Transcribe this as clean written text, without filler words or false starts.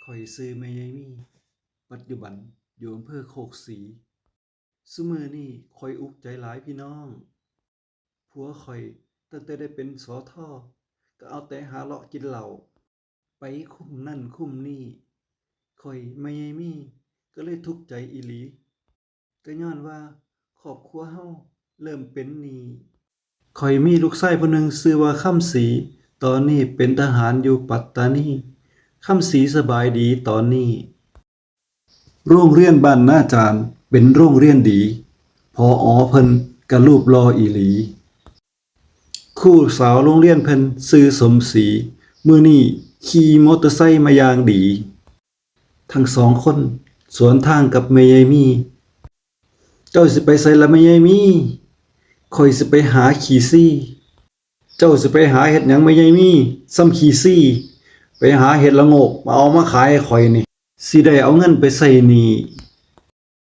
ข้อยชื่อแม่ยายมีปัจจุบันอยู่อำเภอโคกศรีซุมื้อนี้ข้อยอุกใจหลายพี่น้องผัวข้อยตั้งแต่ได้เป็นสทก็เอาแต่หาเลาะกินเหล้าไปคุมนั่นคุมนี่ข้อยแม่ยายมีก็เลยทุกข์ใจอีหลีก็ย้อนว่าครอบครัวเฮาเริ่มเป็นหนี้ข้อยมีลูกชายผู้หนึ่งชื่อว่าคำศรีตอนนี้เป็นทหารอยู่ปัตตานีคำศรีสบายดีตอนนี้โรงเรียนบ้านนาจารย์เป็นโรงเรียนดีผอ.เพิ่นก็รูปหล่ออีหลีครูสาวโรงเรียนเพิ่นชื่อสมศรีมื้อนี้ขี่มอเตอร์ไซค์มาอย่างดีทั้งสองคนสวนทางกับแม่ยายมีเจ้าสิไปไสล่ะแม่ยายมีข้อยสิไปหาขี้ซี่เจ้าสิไปหาเฮ็ดหยังแม่ยายมีซ้ำขี้ซี่ไปหาเห็ดละโงกมาเอามาขายให้ข้อยนี่สิได้เอาเงินไปใช้หนี้